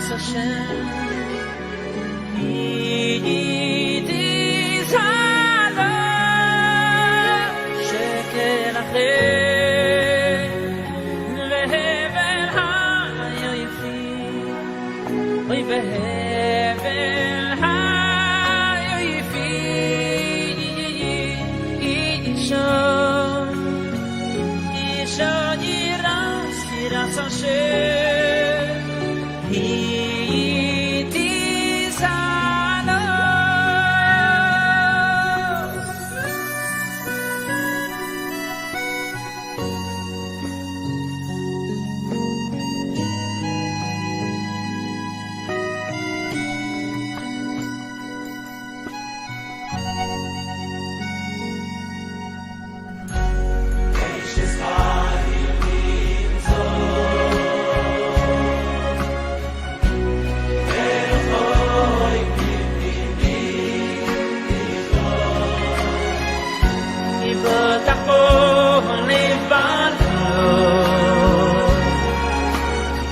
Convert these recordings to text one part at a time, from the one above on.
Hashem. Yidis halom sheker achem lehevel hayoyfim oy behevel hayoyfim isho yiras Hashem. Yidis halom.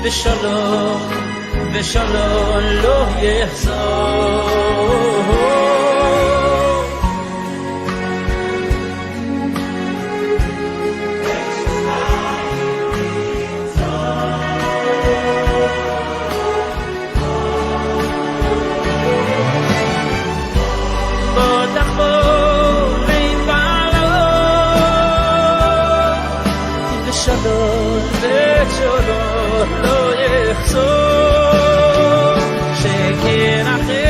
ושלום, ושלום לא יחזור. בוא תחבור להתבלות, ושלום, ושלום לא יחזור. שכן אחר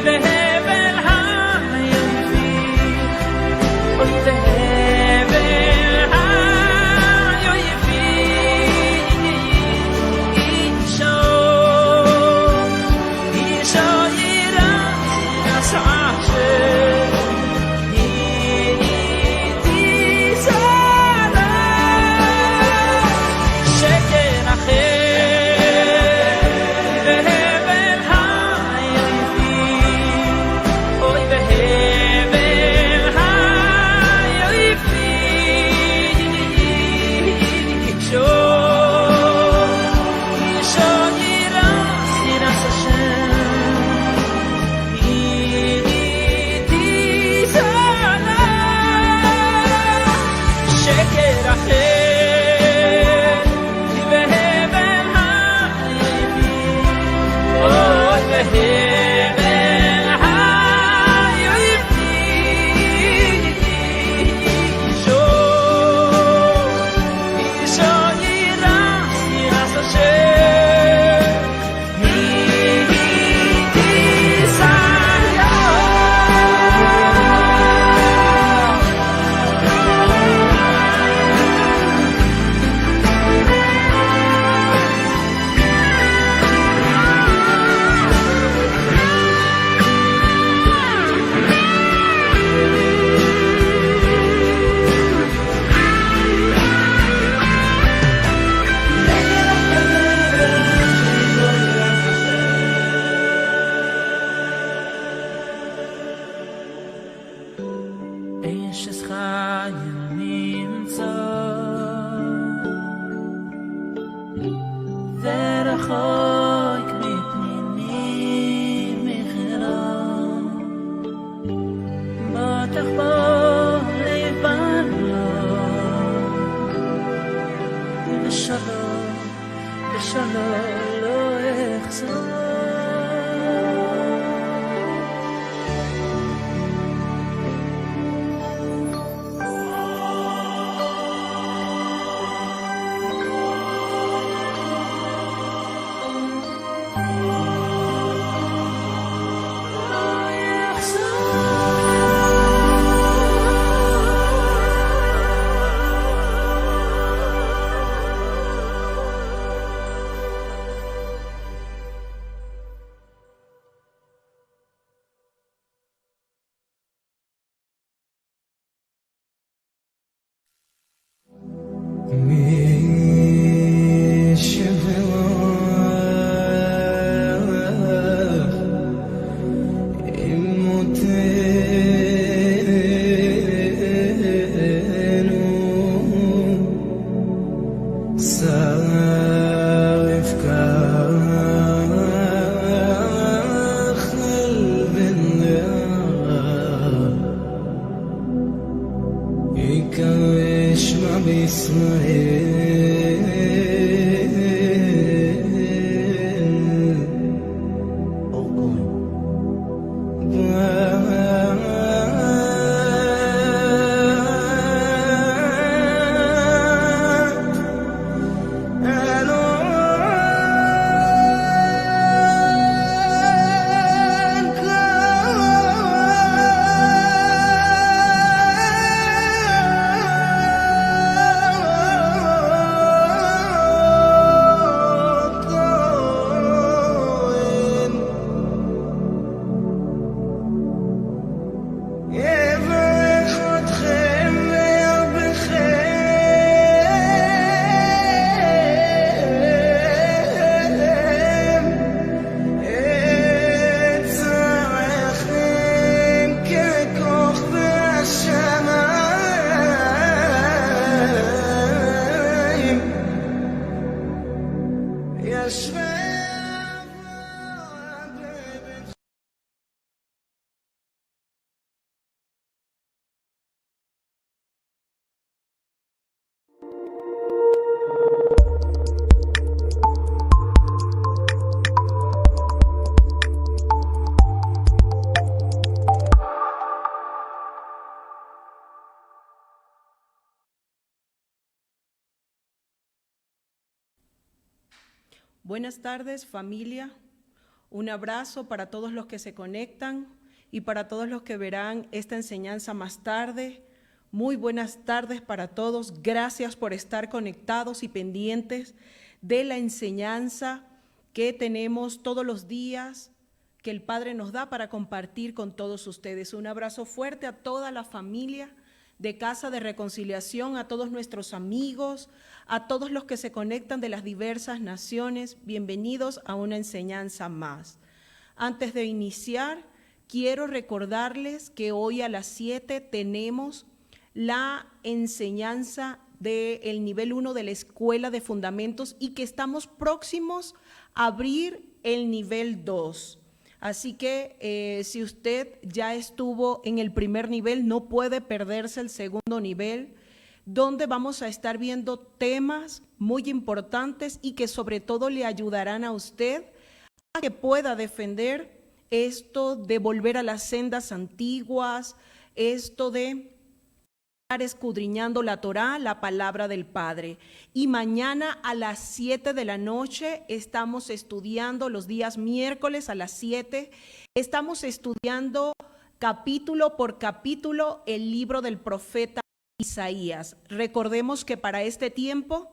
בהבל היופים, אוי בהבל היופים, אישו ירס השם. Sarifka Buenas tardes, familia. Un abrazo para todos los que se conectan y para todos los que verán esta enseñanza más tarde. Muy buenas tardes para todos. Gracias por estar conectados y pendientes de la enseñanza que tenemos todos los días, que el Padre nos da para compartir con todos ustedes. Un abrazo fuerte a toda la familia de Casa de Reconciliación, a todos nuestros amigos, a todos los que se conectan de las diversas naciones. Bienvenidos a una enseñanza más. Antes de iniciar, quiero recordarles que hoy a las 7 tenemos la enseñanza del nivel 1 de la Escuela de Fundamentos y que estamos próximos a abrir el nivel 2. Así que si usted ya estuvo en el primer nivel, no puede perderse el segundo nivel, donde vamos a estar viendo temas muy importantes y que sobre todo le ayudarán a usted a que pueda defender esto de volver a las sendas antiguas, esto de estar escudriñando la Torá, la palabra del Padre. Y mañana a las 7 de la noche estamos estudiando, los días miércoles a las 7, estamos estudiando capítulo por capítulo el libro del profeta Isaías. Recordemos que para este tiempo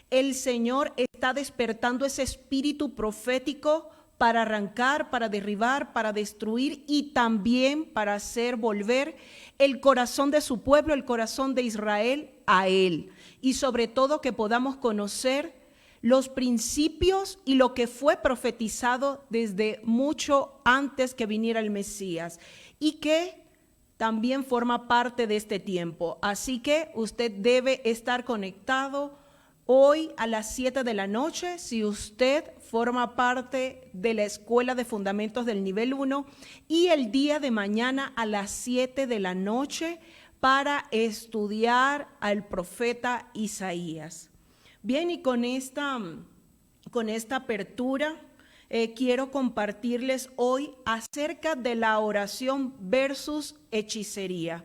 el Señor está despertando ese espíritu profético para arrancar, para derribar, para destruir y también para hacer volver el corazón de su pueblo, el corazón de Israel a Él. Y sobre todo que podamos conocer los principios y lo que fue profetizado desde mucho antes que viniera el Mesías y que también forma parte de este tiempo. Así que usted debe estar conectado hoy a las 7 de la noche, si usted forma parte de la Escuela de Fundamentos del nivel 1, y el día de mañana a las 7 de la noche para estudiar al profeta Isaías. Bien, y con esta apertura quiero compartirles hoy acerca de la oración versus hechicería.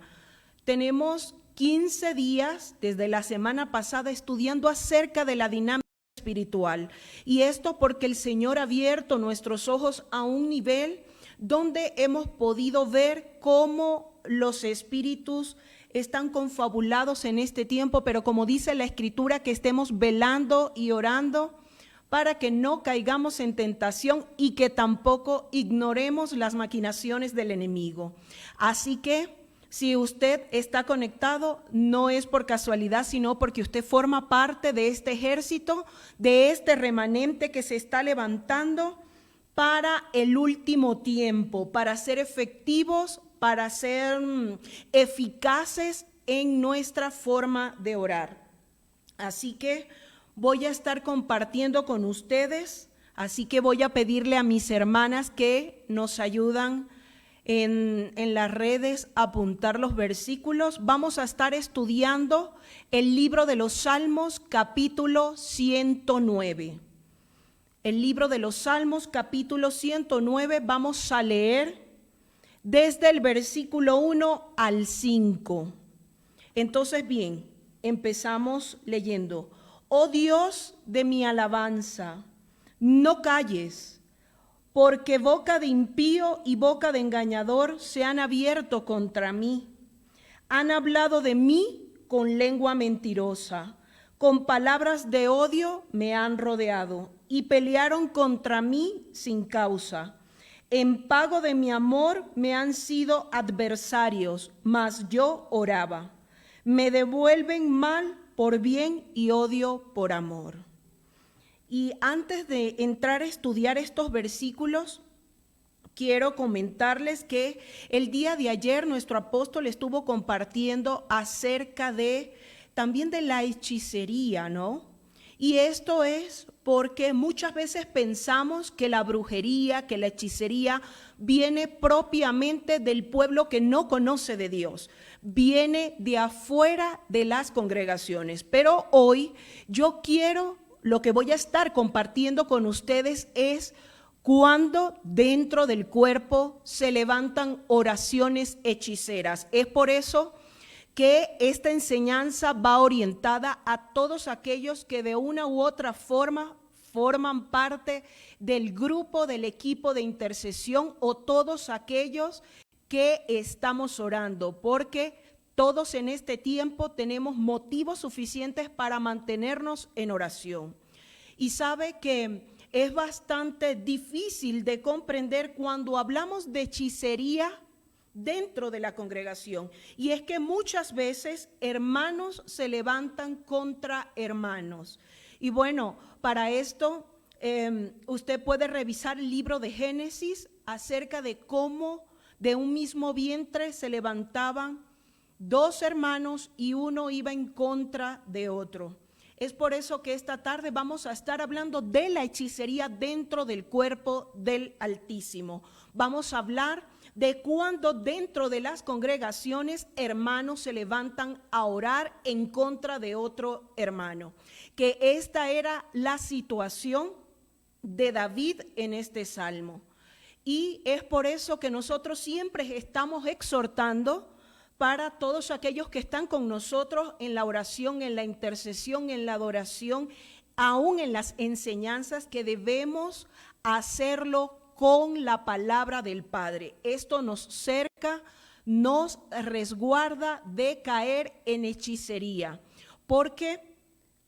Tenemos 15 días desde la semana pasada estudiando acerca de la dinámica espiritual, y esto porque el Señor ha abierto nuestros ojos a un nivel donde hemos podido ver cómo los espíritus están confabulados en este tiempo, pero como dice la Escritura, que estemos velando y orando para que no caigamos en tentación y que tampoco ignoremos las maquinaciones del enemigo. Así que si usted está conectado, no es por casualidad, sino porque usted forma parte de este ejército, de este remanente que se está levantando para el último tiempo, para ser efectivos, para ser eficaces en nuestra forma de orar. Así que voy a estar compartiendo con ustedes, así que voy a pedirle a mis hermanas que nos ayudan en las redes apuntar los versículos. Vamos a estar estudiando el libro de los Salmos, capítulo 109. El libro de los Salmos, capítulo 109, vamos a leer desde el versículo 1 al 5. Entonces, bien, empezamos leyendo. Oh Dios de mi alabanza, no calles, porque boca de impío y boca de engañador se han abierto contra mí. Han hablado de mí con lengua mentirosa, con palabras de odio me han rodeado y pelearon contra mí sin causa. En pago de mi amor me han sido adversarios, mas yo oraba. Me devuelven mal por bien y odio por amor. Y antes de entrar a estudiar estos versículos, quiero comentarles que el día de ayer nuestro apóstol estuvo compartiendo acerca también de la hechicería, ¿no? Y esto es porque muchas veces pensamos que la brujería, que la hechicería viene propiamente del pueblo que no conoce de Dios, viene de afuera de las congregaciones. Pero hoy lo que voy a estar compartiendo con ustedes es cuando dentro del cuerpo se levantan oraciones hechiceras. Es por eso que esta enseñanza va orientada a todos aquellos que de una u otra forma forman parte del grupo, del equipo de intercesión, o todos aquellos que estamos orando, porque todos en este tiempo tenemos motivos suficientes para mantenernos en oración. Y sabe que es bastante difícil de comprender cuando hablamos de hechicería dentro de la congregación. Y es que muchas veces hermanos se levantan contra hermanos. Y bueno, para esto usted puede revisar el libro de Génesis acerca de cómo de un mismo vientre se levantaban dos hermanos y uno iba en contra de otro. Es por eso que esta tarde vamos a estar hablando de la hechicería dentro del cuerpo del Altísimo. Vamos a hablar de cuando dentro de las congregaciones hermanos se levantan a orar en contra de otro hermano. Que esta era la situación de David en este salmo. Y es por eso que nosotros siempre estamos exhortando para todos aquellos que están con nosotros en la oración, en la intercesión, en la adoración, aún en las enseñanzas, que debemos hacerlo con la palabra del Padre. Esto nos cerca, nos resguarda de caer en hechicería, porque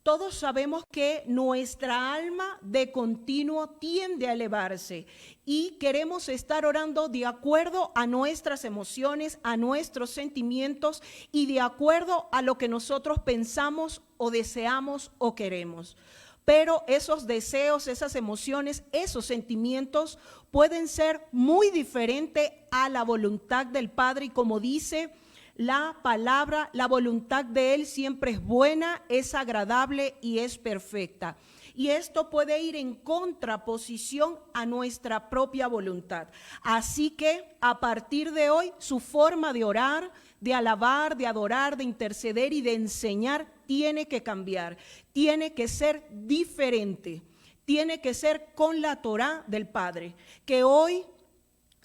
todos sabemos que nuestra alma de continuo tiende a elevarse y queremos estar orando de acuerdo a nuestras emociones, a nuestros sentimientos y de acuerdo a lo que nosotros pensamos o deseamos o queremos. Pero esos deseos, esas emociones, esos sentimientos pueden ser muy diferentes a la voluntad del Padre, y como dice la palabra, la voluntad de Él siempre es buena, es agradable y es perfecta. Y esto puede ir en contraposición a nuestra propia voluntad. Así que a partir de hoy, su forma de orar, de alabar, de adorar, de interceder y de enseñar tiene que cambiar, tiene que ser diferente, tiene que ser con la Torá del Padre. Que hoy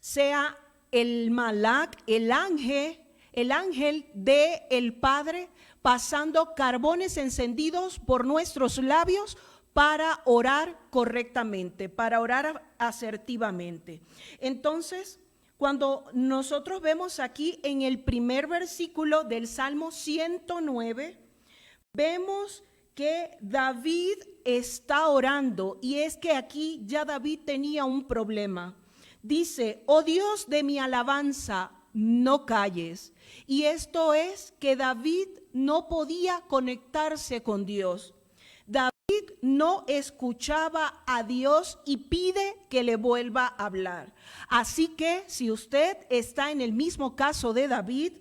sea el malak, el ángel del Padre, pasando carbones encendidos por nuestros labios para orar correctamente, para orar asertivamente. Entonces, cuando nosotros vemos aquí en el primer versículo del Salmo 109, vemos que David está orando, y es que aquí ya David tenía un problema. Dice: oh Dios de mi alabanza, no calles. Y esto es que David no podía conectarse con Dios. David no escuchaba a Dios y pide que le vuelva a hablar. Así que si usted está en el mismo caso de David,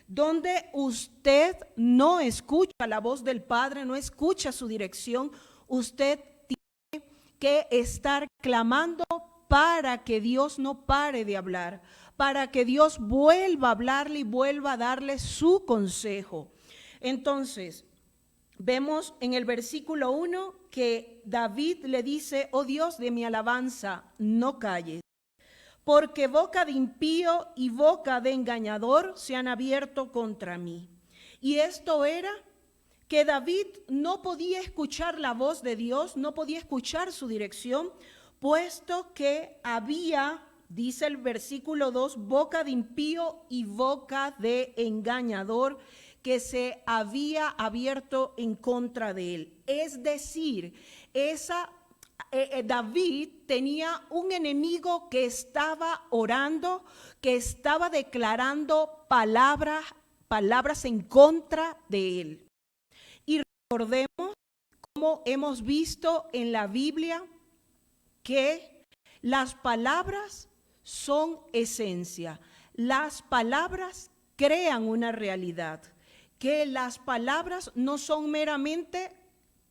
donde usted no escucha la voz del Padre, no escucha su dirección, usted tiene que estar clamando para que Dios no pare de hablar, para que Dios vuelva a hablarle y vuelva a darle su consejo. Entonces, vemos en el versículo 1 que David le dice: oh Dios de mi alabanza, no calles, porque boca de impío y boca de engañador se han abierto contra mí. Y esto era que David no podía escuchar la voz de Dios, no podía escuchar su dirección, puesto que había, dice el versículo 2, boca de impío y boca de engañador que se había abierto en contra de él. Es decir, David tenía un enemigo que estaba orando, que estaba declarando palabras en contra de él. Y recordemos, como hemos visto en la Biblia, que las palabras son esencia. Las palabras crean una realidad. Que las palabras no son meramente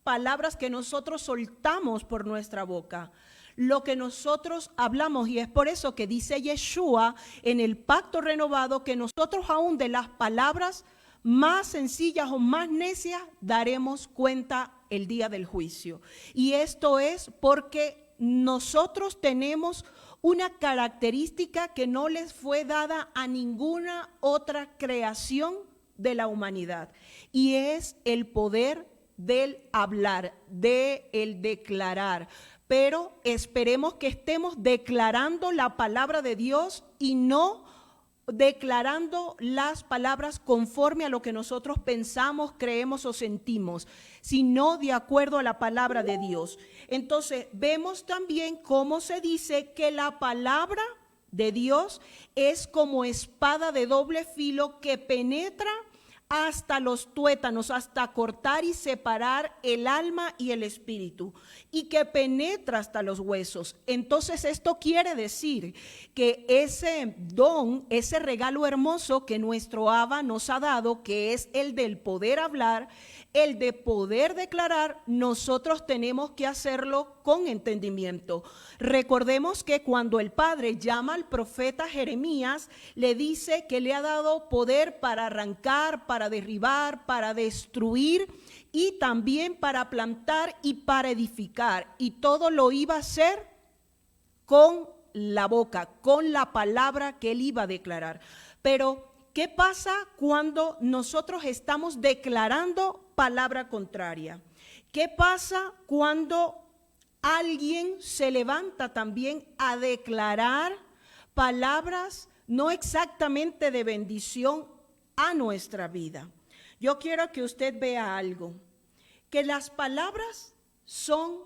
palabras que nosotros soltamos por nuestra boca, lo que nosotros hablamos, y es por eso que dice Yeshua en el pacto renovado que nosotros aún de las palabras más sencillas o más necias daremos cuenta el día del juicio. Y esto es porque nosotros tenemos una característica que no les fue dada a ninguna otra creación de la humanidad, y es el poder del hablar, del declarar. Pero esperemos que estemos declarando la palabra de Dios y no declarando las palabras conforme a lo que nosotros pensamos, creemos o sentimos, sino de acuerdo a la palabra de Dios. Entonces vemos también cómo se dice que la palabra de Dios es como espada de doble filo que penetra hasta los tuétanos, hasta cortar y separar el alma y el espíritu, y que penetra hasta los huesos. Entonces esto quiere decir que ese don, ese regalo hermoso que nuestro Abba nos ha dado, que es el del poder hablar, el de poder declarar, nosotros tenemos que hacerlo con entendimiento. Recordemos que cuando el Padre llama al profeta Jeremías, le dice que le ha dado poder para arrancar, para derribar, para destruir y también para plantar y para edificar. Y todo lo iba a hacer con la boca, con la palabra que él iba a declarar. Pero ¿qué pasa cuando nosotros estamos declarando palabra contraria? ¿Qué pasa cuando alguien se levanta también a declarar palabras no exactamente de bendición a nuestra vida? Yo quiero que usted vea algo, que las palabras son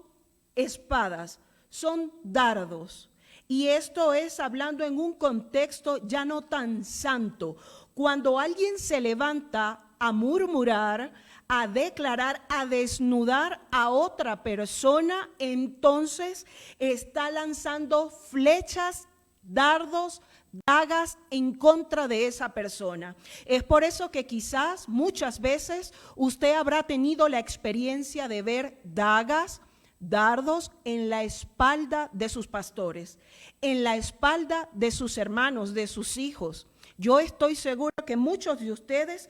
espadas, son dardos. Y esto es hablando en un contexto ya no tan santo. Cuando alguien se levanta a murmurar, a declarar, a desnudar a otra persona, entonces está lanzando flechas, dardos, dagas en contra de esa persona. Es por eso que quizás muchas veces usted habrá tenido la experiencia de ver dagas, dardos en la espalda de sus pastores, en la espalda de sus hermanos, de sus hijos. Yo estoy segura que muchos de ustedes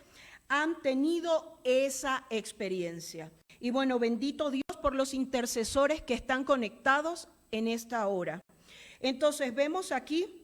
han tenido esa experiencia. Y bueno, bendito Dios por los intercesores que están conectados en esta hora. Entonces vemos aquí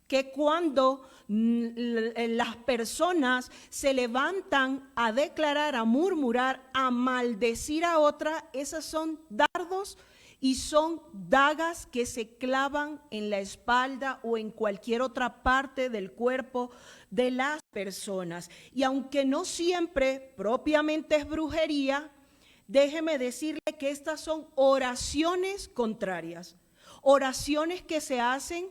que cuando las personas se levantan a declarar, a murmurar, a maldecir a otra, esas son dardos y son dagas que se clavan en la espalda o en cualquier otra parte del cuerpo de las personas. Y aunque no siempre propiamente es brujería, déjeme decirle que estas son oraciones contrarias, oraciones que se hacen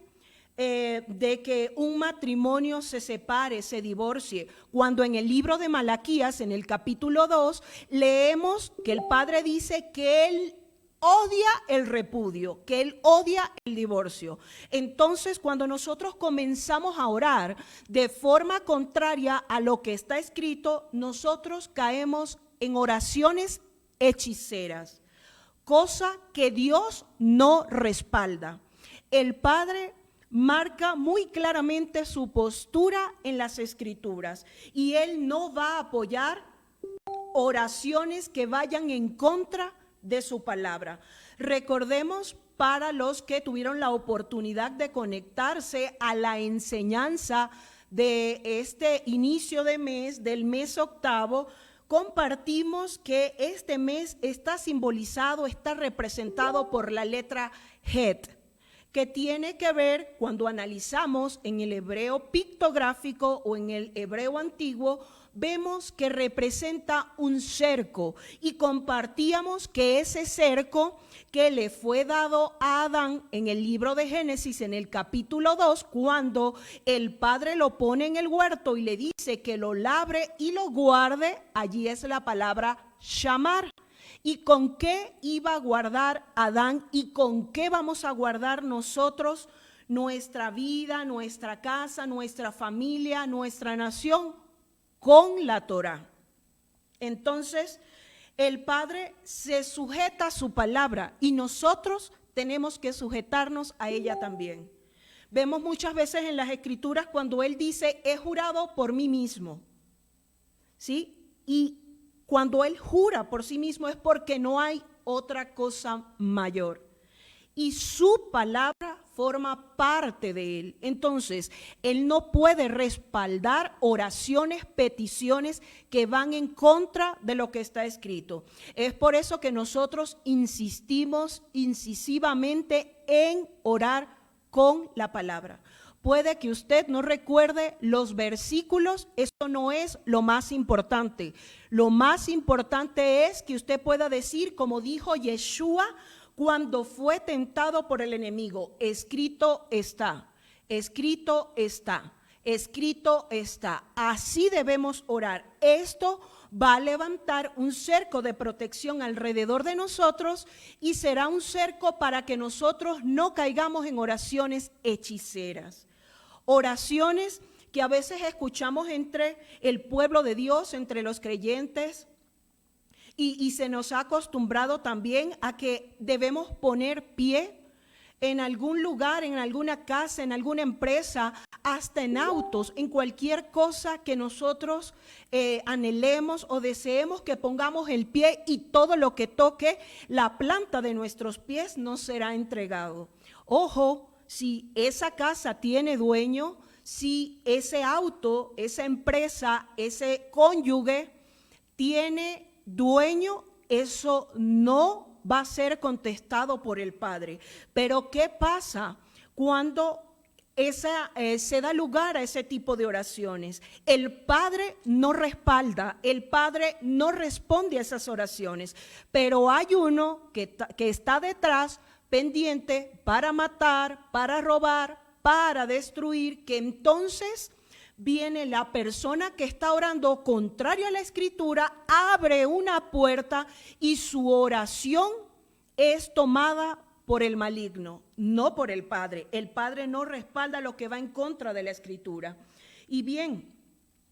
de que un matrimonio se separe, se divorcie, cuando en el libro de Malaquías, en el capítulo 2, leemos que el Padre dice que Él odia el repudio, que Él odia el divorcio. Entonces, cuando nosotros comenzamos a orar de forma contraria a lo que está escrito, nosotros caemos en oraciones hechiceras, cosa que Dios no respalda. El Padre marca muy claramente su postura en las Escrituras y él no va a apoyar oraciones que vayan en contra de su palabra. Recordemos, para los que tuvieron la oportunidad de conectarse a la enseñanza de este inicio de mes, del mes octavo, compartimos que este mes está simbolizado, está representado por la letra Het, que tiene que ver, cuando analizamos en el hebreo pictográfico o en el hebreo antiguo, vemos que representa un cerco, y compartíamos que ese cerco que le fue dado a Adán en el libro de Génesis, en el capítulo 2, cuando el padre lo pone en el huerto y le dice que lo labre y lo guarde, allí es la palabra shamar. ¿Y con qué iba a guardar Adán y con qué vamos a guardar nosotros nuestra vida, nuestra casa, nuestra familia, nuestra nación? Con la Torá. Entonces, el Padre se sujeta a su palabra y nosotros tenemos que sujetarnos a ella también. Vemos muchas veces en las Escrituras cuando Él dice, he jurado por mí mismo, ¿sí? Y cuando Él jura por sí mismo es porque no hay otra cosa mayor. Y su palabra forma parte de Él. Entonces, Él no puede respaldar oraciones, peticiones que van en contra de lo que está escrito. Es por eso que nosotros insistimos incisivamente en orar con la palabra. Puede que usted no recuerde los versículos, eso no es lo más importante. Lo más importante es que usted pueda decir, como dijo Yeshua, cuando fue tentado por el enemigo, escrito está, escrito está, escrito está. Así debemos orar. Esto va a levantar un cerco de protección alrededor de nosotros y será un cerco para que nosotros no caigamos en oraciones hechiceras. Oraciones que a veces escuchamos entre el pueblo de Dios, entre los creyentes. Y se nos ha acostumbrado también a que debemos poner pie en algún lugar, en alguna casa, en alguna empresa, hasta en autos, en cualquier cosa que nosotros anhelemos o deseemos, que pongamos el pie y todo lo que toque la planta de nuestros pies nos será entregado. Ojo, si esa casa tiene dueño, si ese auto, esa empresa, ese cónyuge tiene dueño, eso no va a ser contestado por el Padre. Pero ¿qué pasa cuando se da lugar a ese tipo de oraciones? El Padre no respalda, el Padre no responde a esas oraciones, pero hay uno que está detrás, pendiente para matar, para robar, para destruir, que entonces viene la persona que está orando contrario a la Escritura, abre una puerta y su oración es tomada por el maligno, no por el Padre. El Padre no respalda lo que va en contra de la Escritura. Y bien,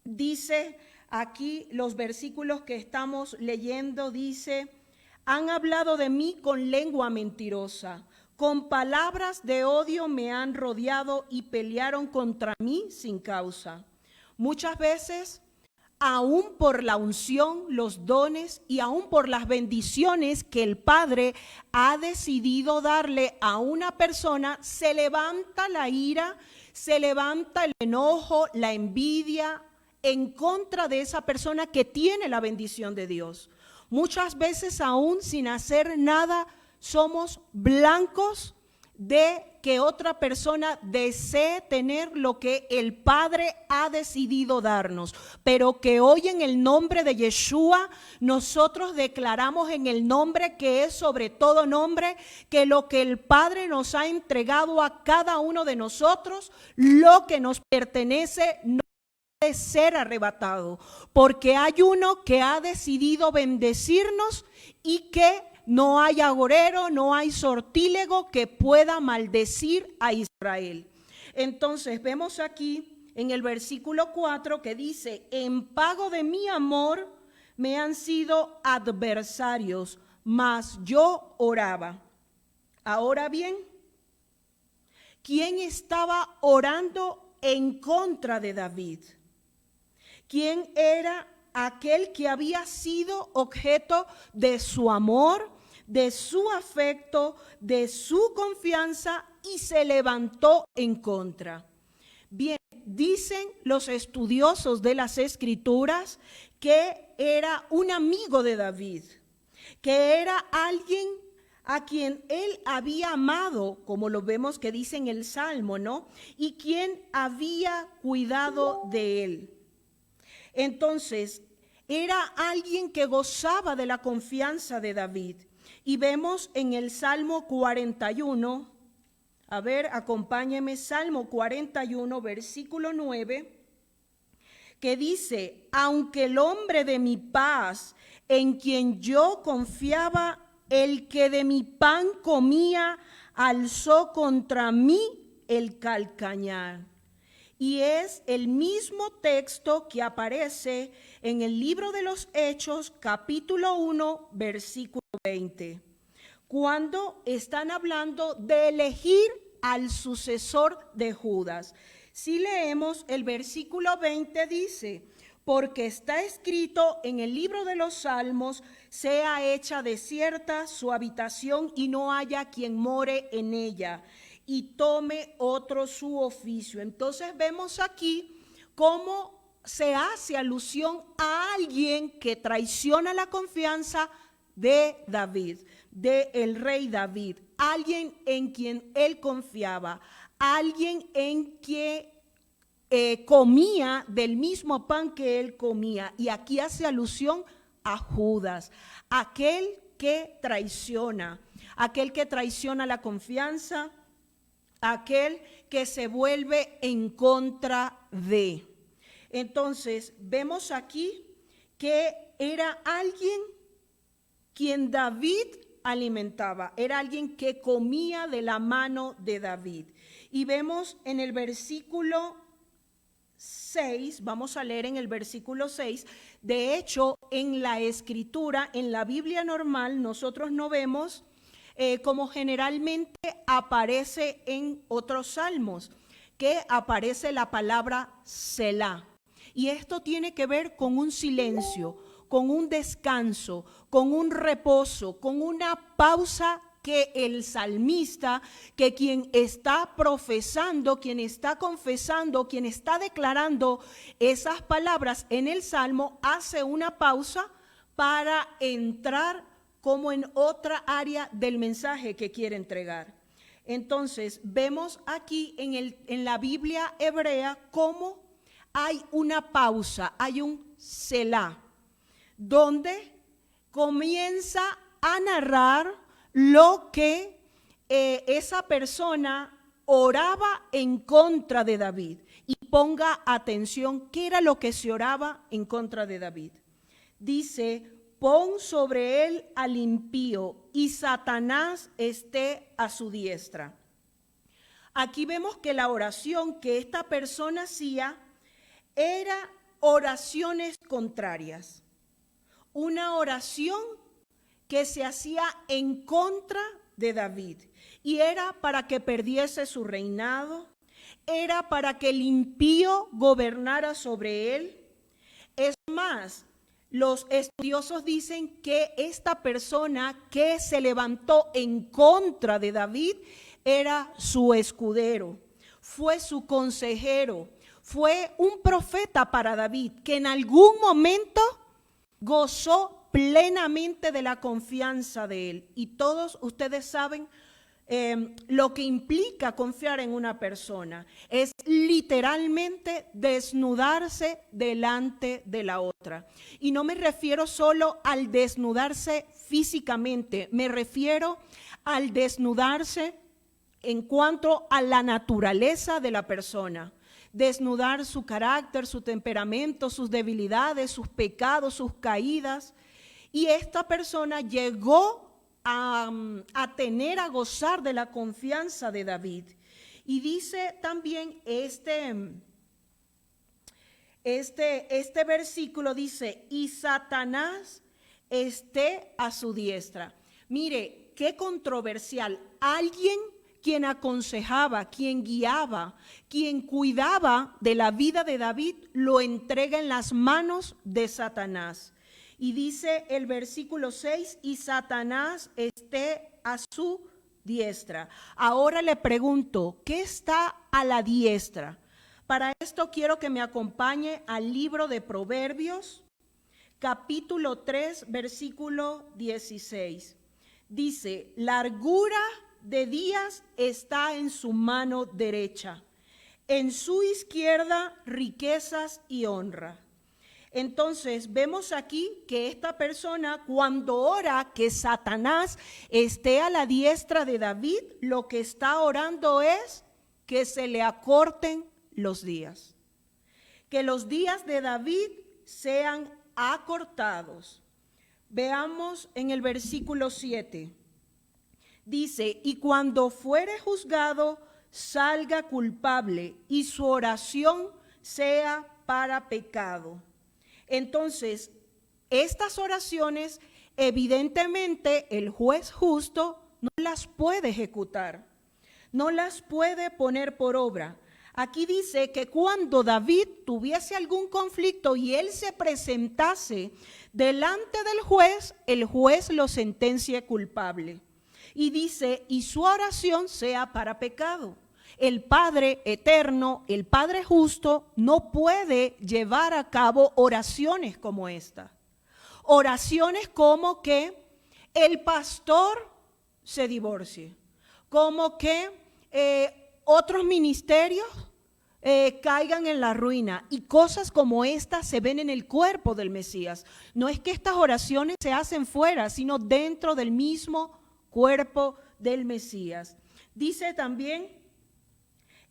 dice aquí los versículos que estamos leyendo, dice, han hablado de mí con lengua mentirosa. Con palabras de odio me han rodeado y pelearon contra mí sin causa. Muchas veces, aún por la unción, los dones y aún por las bendiciones que el Padre ha decidido darle a una persona, se levanta la ira, se levanta el enojo, la envidia en contra de esa persona que tiene la bendición de Dios. Muchas veces, aún sin hacer nada, somos blancos de que otra persona desee tener lo que el Padre ha decidido darnos, pero que hoy en el nombre de Yeshua nosotros declaramos en el nombre que es sobre todo nombre, que lo que el Padre nos ha entregado a cada uno de nosotros, lo que nos pertenece, no puede ser arrebatado, porque hay uno que ha decidido bendecirnos y que no hay agorero, no hay sortílego que pueda maldecir a Israel. Entonces vemos aquí en el versículo 4 que dice, en pago de mi amor me han sido adversarios, mas yo oraba. Ahora bien, ¿quién estaba orando en contra de David? ¿Quién era aquel que había sido objeto de su amor, de su afecto, de su confianza y se levantó en contra? Bien, dicen los estudiosos de las Escrituras que era un amigo de David, que era alguien a quien él había amado, como lo vemos que dice en el Salmo, ¿no? Y quien había cuidado de él. Entonces, era alguien que gozaba de la confianza de David. Y vemos en el Salmo 41, a ver, acompáñeme, Salmo 41, versículo 9, que dice: aunque el hombre de mi paz, en quien yo confiaba, el que de mi pan comía, alzó contra mí el calcañar. Y es el mismo texto que aparece en el libro de los Hechos, capítulo 1, versículo 20, cuando están hablando de elegir al sucesor de Judas. Si leemos el versículo 20, dice: porque está escrito en el libro de los Salmos, sea hecha desierta su habitación y no haya quien more en ella, y tome otro su oficio. Entonces vemos aquí cómo se hace alusión a alguien que traiciona la confianza de David, del rey David, alguien en quien él confiaba, alguien en quien comía del mismo pan que él comía. Y aquí hace alusión a Judas, aquel que traiciona la confianza, aquel que se vuelve en contra de. Entonces, vemos aquí que era alguien quien David alimentaba, era alguien que comía de la mano de David. Y vemos en el versículo 6, vamos a leer en el versículo 6, de hecho, en la escritura, en la Biblia normal, nosotros no vemos como generalmente aparece en otros salmos, que aparece la palabra Selah. Y esto tiene que ver con un silencio, con un descanso, con un reposo, con una pausa que el salmista, que quien está profesando, quien está confesando, quien está declarando esas palabras en el salmo, hace una pausa para entrar como en otra área del mensaje que quiere entregar. Entonces, vemos aquí en la Biblia hebrea cómo hay una pausa, hay un Selah, donde comienza a narrar lo que esa persona oraba en contra de David. Y ponga atención, ¿qué era lo que se oraba en contra de David? Dice: pon sobre él al impío y Satanás esté a su diestra. Aquí vemos que la oración que esta persona hacía era oraciones contrarias. Una oración que se hacía en contra de David, y era para que perdiese su reinado, era para que el impío gobernara sobre él. Es más, los estudiosos dicen que esta persona que se levantó en contra de David era su escudero, fue su consejero, fue un profeta para David, que en algún momento gozó plenamente de la confianza de él. Y todos ustedes saben lo que implica confiar en una persona. Es literalmente desnudarse delante de la otra. Y no me refiero solo al desnudarse físicamente, me refiero al desnudarse en cuanto a la naturaleza de la persona. Desnudar su carácter, su temperamento, sus debilidades, sus pecados, sus caídas. Y esta persona llegó a gozar de la confianza de David. Y dice también este versículo, dice: y Satanás esté a su diestra. Mire, qué controversial. Alguien quien aconsejaba, quien guiaba, quien cuidaba de la vida de David, lo entrega en las manos de Satanás. Y dice el versículo 6, y Satanás esté a su diestra. Ahora le pregunto, ¿qué está a la diestra? Para esto quiero que me acompañe al libro de Proverbios, capítulo 3, versículo 16. Dice, largura de días está en su mano derecha, en su izquierda riquezas y honra. Entonces vemos aquí que esta persona, cuando ora que Satanás esté a la diestra de David, lo que está orando es que se le acorten los días, que los días de David sean acortados. Veamos en el versículo 7. Dice, y cuando fuere juzgado, salga culpable y su oración sea para pecado. Entonces, estas oraciones, evidentemente, el juez justo no las puede ejecutar, no las puede poner por obra. Aquí dice que cuando David tuviese algún conflicto y él se presentase delante del juez, el juez lo sentencia culpable. Y dice, y su oración sea para pecado. El Padre eterno, el Padre justo, no puede llevar a cabo oraciones como esta. Oraciones como que el pastor se divorcie, como que otros ministerios caigan en la ruina, y cosas como estas se ven en el cuerpo del Mesías. No es que estas oraciones se hacen fuera, sino dentro del mismo cuerpo del Mesías. Dice también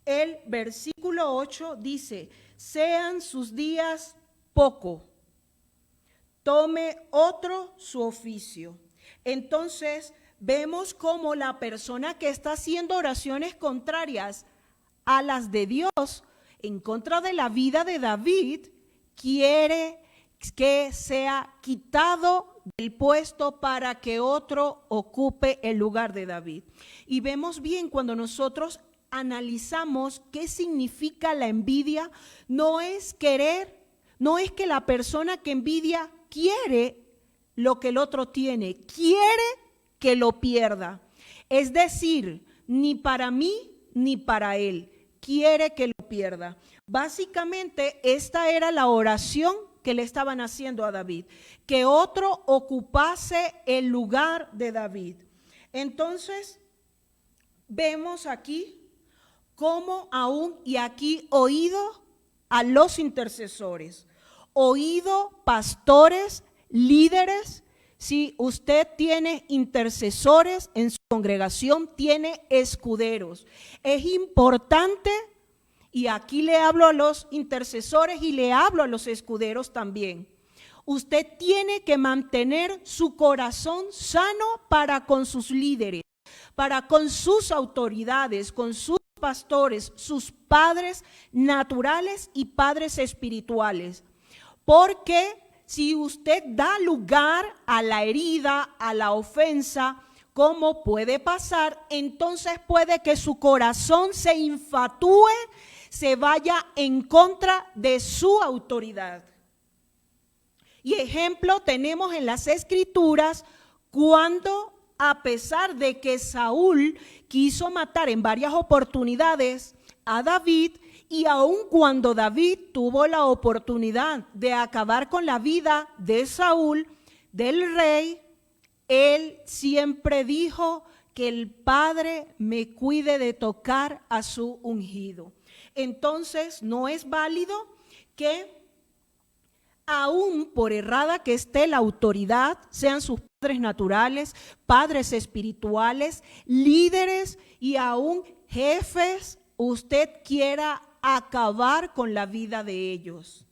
el versículo 8, dice, sean sus días poco, tome otro su oficio. Entonces vemos cómo la persona que está haciendo oraciones contrarias a las de Dios en contra de la vida de David, quiere que sea quitado del puesto para que otro ocupe el lugar de David. Y vemos bien cuando nosotros analizamos qué significa la envidia, no es querer, no es que la persona que envidia quiere lo que el otro tiene, quiere que lo pierda. Es decir, ni para mí ni para él, quiere que lo pierda. Básicamente esta era la oración que le estaban haciendo a David, que otro ocupase el lugar de David. Entonces, vemos aquí cómo aún, y aquí oído a los intercesores, oído pastores, líderes. Si usted tiene intercesores en su congregación, tiene escuderos. Es importante, y aquí le hablo a los intercesores y le hablo a los escuderos también. Usted tiene que mantener su corazón sano para con sus líderes, para con sus autoridades, con sus pastores, sus padres naturales y padres espirituales. Porque si usted da lugar a la herida, a la ofensa, ¿cómo puede pasar? Entonces puede que su corazón se infatúe, se vaya en contra de su autoridad. Y ejemplo tenemos en las Escrituras cuando, a pesar de que Saúl quiso matar en varias oportunidades a David, y aun cuando David tuvo la oportunidad de acabar con la vida de Saúl, del rey, él siempre dijo que el Padre me cuide de tocar a su ungido. Entonces no es válido que aún por errada que esté la autoridad, sean sus padres naturales, padres espirituales, líderes y aún jefes, usted quiera acabar con la vida de ellos.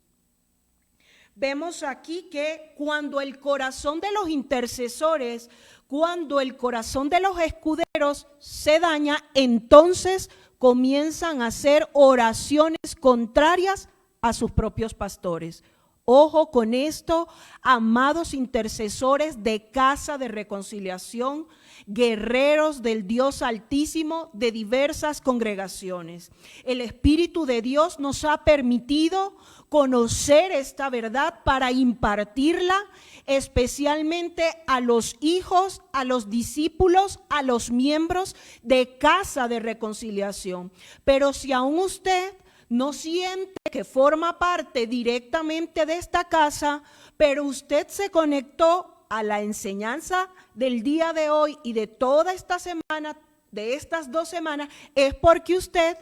Vemos aquí que cuando el corazón de los intercesores, cuando el corazón de los escuderos se daña, entonces comienzan a hacer oraciones contrarias a sus propios pastores, Ojo con esto, amados intercesores de Casa de Reconciliación, guerreros del Dios Altísimo de diversas congregaciones. El Espíritu de Dios nos ha permitido conocer esta verdad para impartirla especialmente a los hijos, a los discípulos, a los miembros de Casa de Reconciliación. Pero si aún usted no siente que forma parte directamente de esta casa, pero usted se conectó a la enseñanza del día de hoy y de toda esta semana, de estas 2 semanas, es porque usted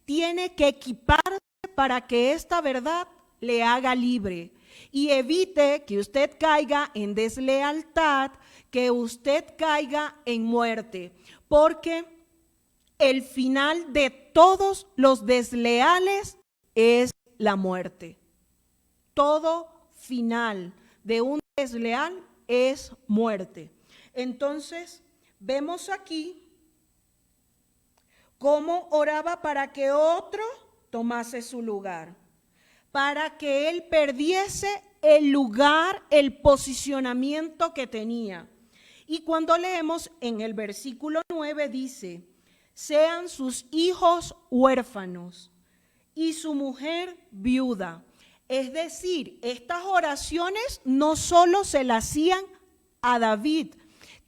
tiene que equiparse para que esta verdad le haga libre y evite que usted caiga en deslealtad, que usted caiga en muerte, porque el final de todos los desleales es la muerte. Todo final de un desleal es muerte. Entonces, vemos aquí cómo oraba para que otro tomase su lugar, para que él perdiese el lugar, el posicionamiento que tenía. Y cuando leemos en el versículo 9 dice: sean sus hijos huérfanos y su mujer viuda. Es decir, estas oraciones no solo se las hacían a David,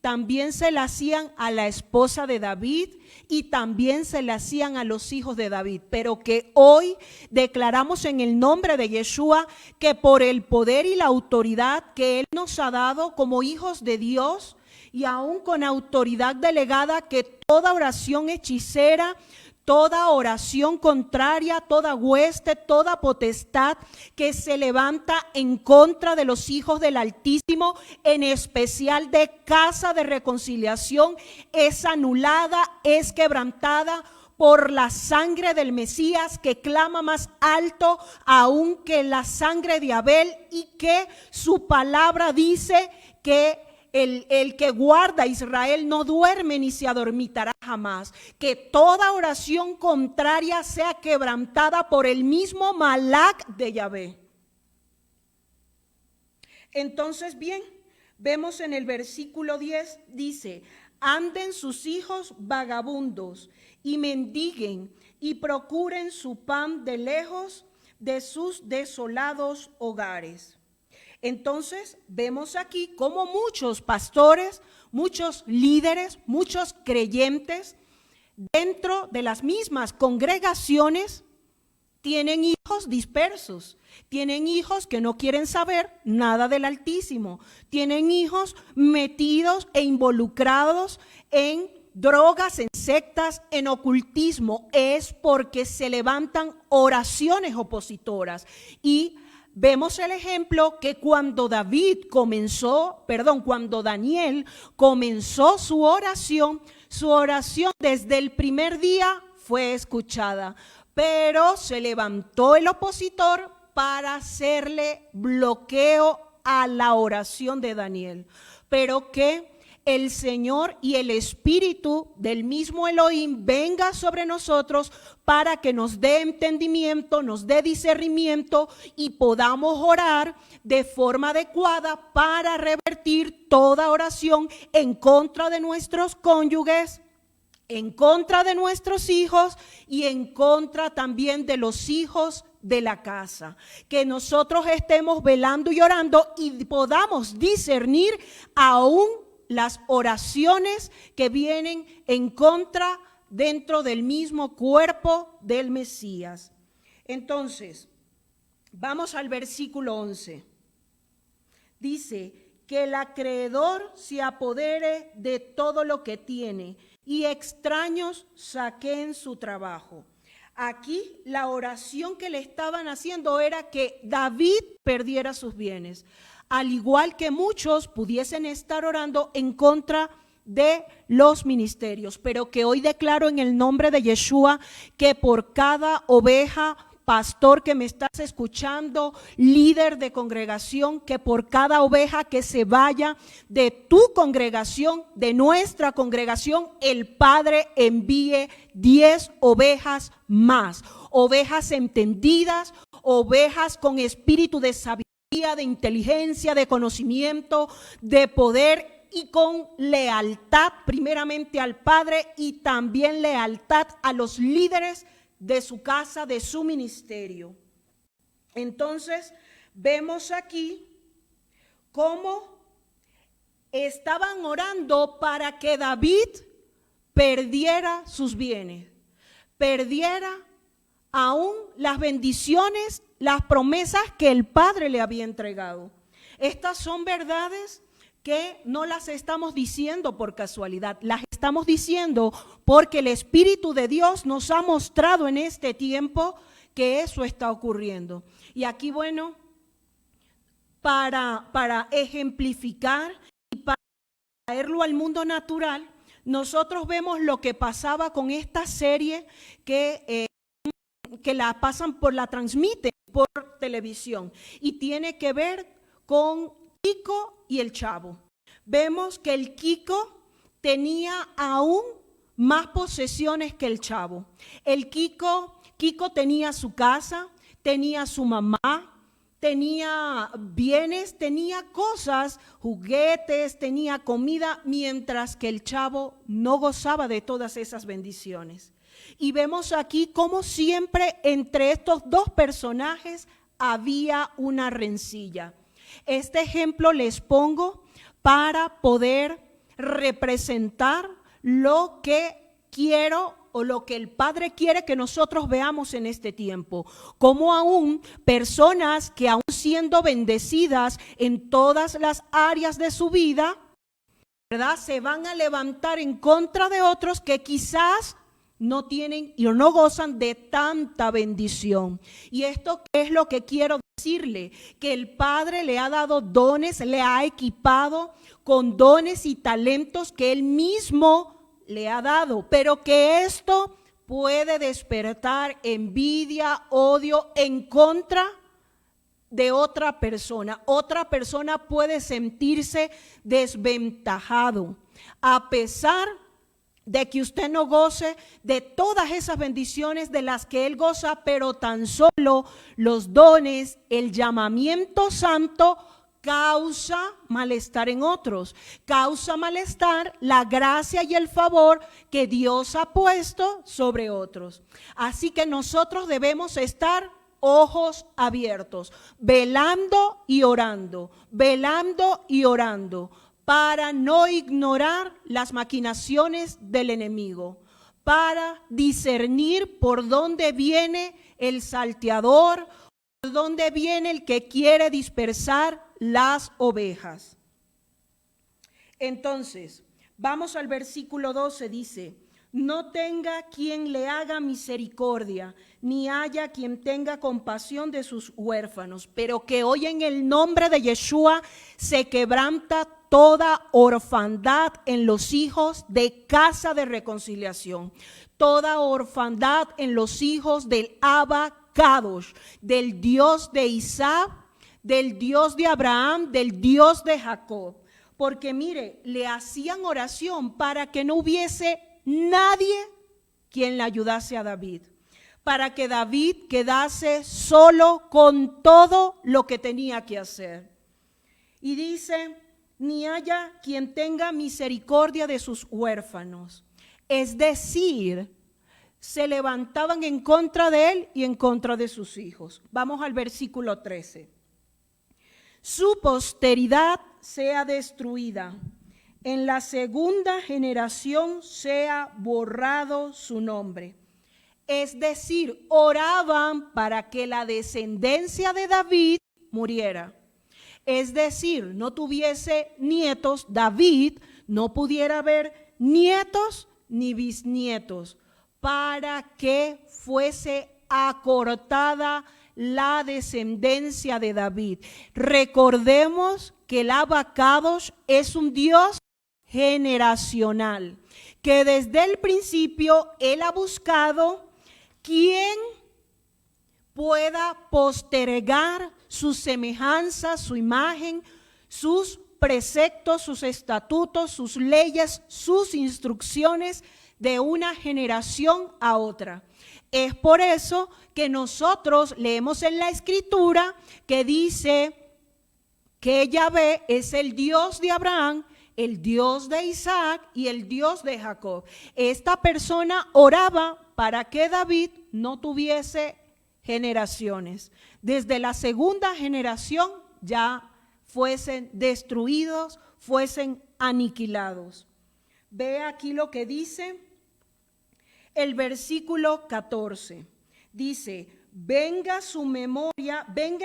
también se las hacían a la esposa de David y también se las hacían a los hijos de David, pero que hoy declaramos en el nombre de Yeshua que por el poder y la autoridad que Él nos ha dado como hijos de Dios, y aún con autoridad delegada, que toda oración hechicera, toda oración contraria, toda hueste, toda potestad que se levanta en contra de los hijos del Altísimo, en especial de Casa de Reconciliación, es anulada, es quebrantada por la sangre del Mesías, que clama más alto aún que la sangre de Abel, y que su palabra dice que el que guarda a Israel no duerme ni se adormitará jamás. Que toda oración contraria sea quebrantada por el mismo Malak de Yahvé. Entonces, bien, vemos en el versículo 10, dice: anden sus hijos vagabundos y mendiguen y procuren su pan de lejos de sus desolados hogares. Entonces vemos aquí cómo muchos pastores, muchos líderes, muchos creyentes dentro de las mismas congregaciones tienen hijos dispersos, tienen hijos que no quieren saber nada del Altísimo, tienen hijos metidos e involucrados en drogas, en sectas, en ocultismo. Es porque se levantan oraciones opositoras. Y vemos el ejemplo que cuando Daniel comenzó su oración desde el primer día fue escuchada, pero se levantó el opositor para hacerle bloqueo a la oración de Daniel. Pero que el Señor y el Espíritu del mismo Elohim venga sobre nosotros para que nos dé entendimiento, nos dé discernimiento y podamos orar de forma adecuada para revertir toda oración en contra de nuestros cónyuges, en contra de nuestros hijos y en contra también de los hijos de la casa. Que nosotros estemos velando y orando y podamos discernir aún las oraciones que vienen en contra dentro del mismo cuerpo del Mesías. Entonces, vamos al versículo 11. Dice: que el acreedor se apodere de todo lo que tiene y extraños saqueen su trabajo. Aquí la oración que le estaban haciendo era que David perdiera sus bienes, al igual que muchos pudiesen estar orando en contra de los ministerios, pero que hoy declaro en el nombre de Yeshua que por cada oveja, pastor que me estás escuchando, líder de congregación, que por cada oveja que se vaya de tu congregación, de nuestra congregación, el Padre envíe 10 ovejas más, ovejas entendidas, ovejas con espíritu de sabiduría, sabiduría, de inteligencia, de conocimiento, de poder y con lealtad primeramente al Padre y también lealtad a los líderes de su casa, de su ministerio. Entonces, vemos aquí cómo estaban orando para que David perdiera sus bienes, perdiera aún las bendiciones, las promesas que el Padre le había entregado. Estas son verdades que no las estamos diciendo por casualidad, las estamos diciendo porque el Espíritu de Dios nos ha mostrado en este tiempo que eso está ocurriendo. Y aquí, bueno, para ejemplificar y para traerlo al mundo natural, nosotros vemos lo que pasaba con esta serie que la transmiten por televisión y tiene que ver con Kiko y el Chavo. Vemos que el Kiko tenía aún más posesiones que el Chavo. El Kiko tenía su casa, tenía su mamá, tenía bienes, tenía cosas, juguetes, tenía comida, mientras que el Chavo no gozaba de todas esas bendiciones. Y vemos aquí cómo siempre entre estos dos personajes había una rencilla. Este ejemplo les pongo para poder representar lo que quiero o lo que el Padre quiere que nosotros veamos en este tiempo. Como aún personas que aún siendo bendecidas en todas las áreas de su vida, ¿verdad?, se van a levantar en contra de otros que quizás no tienen y no gozan de tanta bendición. Y esto es lo que quiero decirle, que el Padre le ha dado dones, le ha equipado con dones y talentos que Él mismo le ha dado, pero que esto puede despertar envidia, odio en contra de otra persona. Otra persona puede sentirse desventajado, a pesar de que usted no goce de todas esas bendiciones de las que Él goza, pero tan solo los dones, el llamamiento santo causa malestar en otros, causa malestar la gracia y el favor que Dios ha puesto sobre otros. Así que nosotros debemos estar ojos abiertos, velando y orando, para no ignorar las maquinaciones del enemigo, para discernir por dónde viene el salteador, por dónde viene el que quiere dispersar las ovejas. Entonces, vamos al versículo 12, dice: no tenga quien le haga misericordia, ni haya quien tenga compasión de sus huérfanos, pero que hoy en el nombre de Yeshua se quebranta toda orfandad en los hijos de casa de reconciliación, toda orfandad en los hijos del Abba Kadosh, del Dios de Isaac, del Dios de Abraham, del Dios de Jacob. Porque mire, le hacían oración para que no hubiese nadie quien le ayudase a David, para que David quedase solo con todo lo que tenía que hacer. Y dice: ni haya quien tenga misericordia de sus huérfanos. Es decir, se levantaban en contra de él y en contra de sus hijos. Vamos al versículo 13. Su posteridad sea destruida, en la segunda generación sea borrado su nombre. Es decir, oraban para que la descendencia de David muriera. Es decir, no tuviese nietos, David no pudiera haber nietos ni bisnietos, para que fuese acortada la descendencia de David. Recordemos que el Abba Kadosh es un Dios generacional, que desde el principio Él ha buscado quien pueda postergar su semejanza, su imagen, sus preceptos, sus estatutos, sus leyes, sus instrucciones de una generación a otra. Es por eso que nosotros leemos en la Escritura que dice que Yahvé es el Dios de Abraham, el Dios de Isaac y el Dios de Jacob. Esta persona oraba para que David no tuviese generaciones. Desde la segunda generación ya fuesen destruidos, fuesen aniquilados. Ve aquí lo que dice el versículo 14. Dice: venga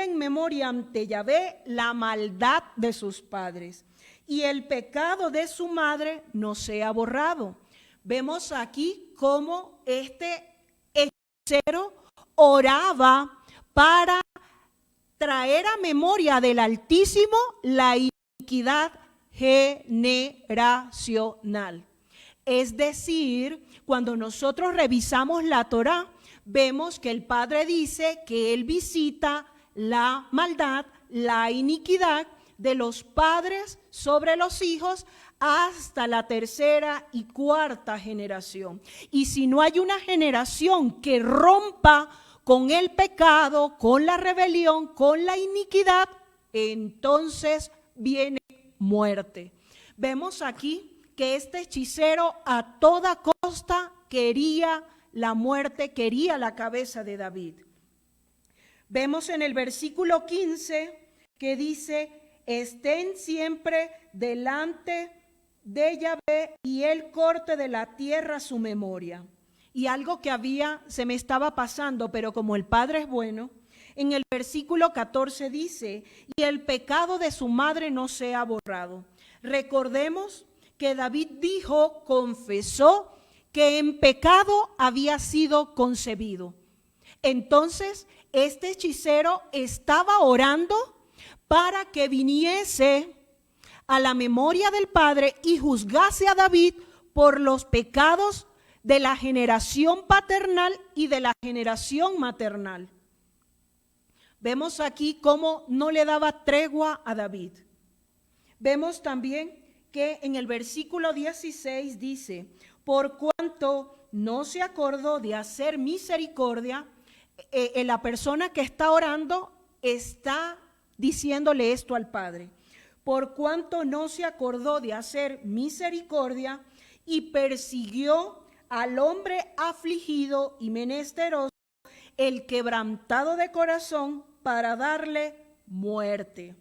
en memoria ante Yahvé la maldad de sus padres y el pecado de su madre no sea borrado. Vemos aquí cómo este hechicero oraba para traer a memoria del Altísimo la iniquidad generacional. Es decir, cuando nosotros revisamos la Torá, vemos que el Padre dice que Él visita la maldad, la iniquidad de los padres sobre los hijos hasta la tercera y cuarta generación. Y si no hay una generación que rompa con el pecado, con la rebelión, con la iniquidad, entonces viene muerte. Vemos aquí que este hechicero a toda costa quería la muerte, quería la cabeza de David. Vemos en el versículo 15 que dice: estén siempre delante de Yahvé y él corte de la tierra su memoria. Y algo que se me estaba pasando, pero como el Padre es bueno, en el versículo 14 dice: y el pecado de su madre no sea borrado. Recordemos que David confesó que en pecado había sido concebido. Entonces, este hechicero estaba orando para que viniese a la memoria del Padre y juzgase a David por los pecados de la generación paternal y de la generación maternal. Vemos aquí cómo no le daba tregua a David. Vemos también que en el versículo 16 dice: por cuanto no se acordó de hacer misericordia, la persona que está orando está diciéndole esto al Padre. Por cuanto no se acordó de hacer misericordia y persiguió al hombre afligido y menesteroso, el quebrantado de corazón, para darle muerte.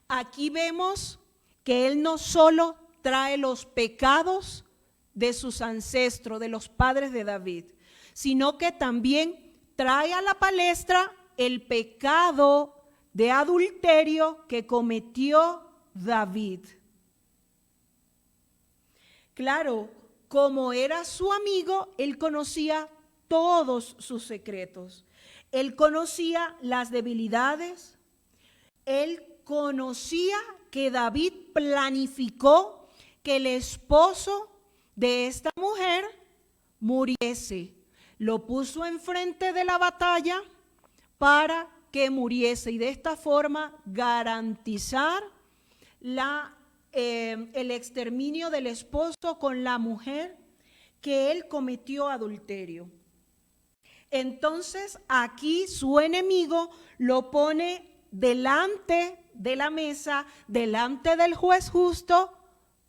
Aquí vemos que él no solo trae los pecados de sus ancestros, de los padres de David, sino que también trae a la palestra el pecado de adulterio que cometió David. Claro, como era su amigo, él conocía todos sus secretos. Él conocía las debilidades. Él conocía que David planificó que el esposo de esta mujer muriese. Lo puso enfrente de la batalla para que muriese y de esta forma garantizar el exterminio del esposo con la mujer que él cometió adulterio. Entonces aquí su enemigo lo pone delante de la mesa, delante del juez justo,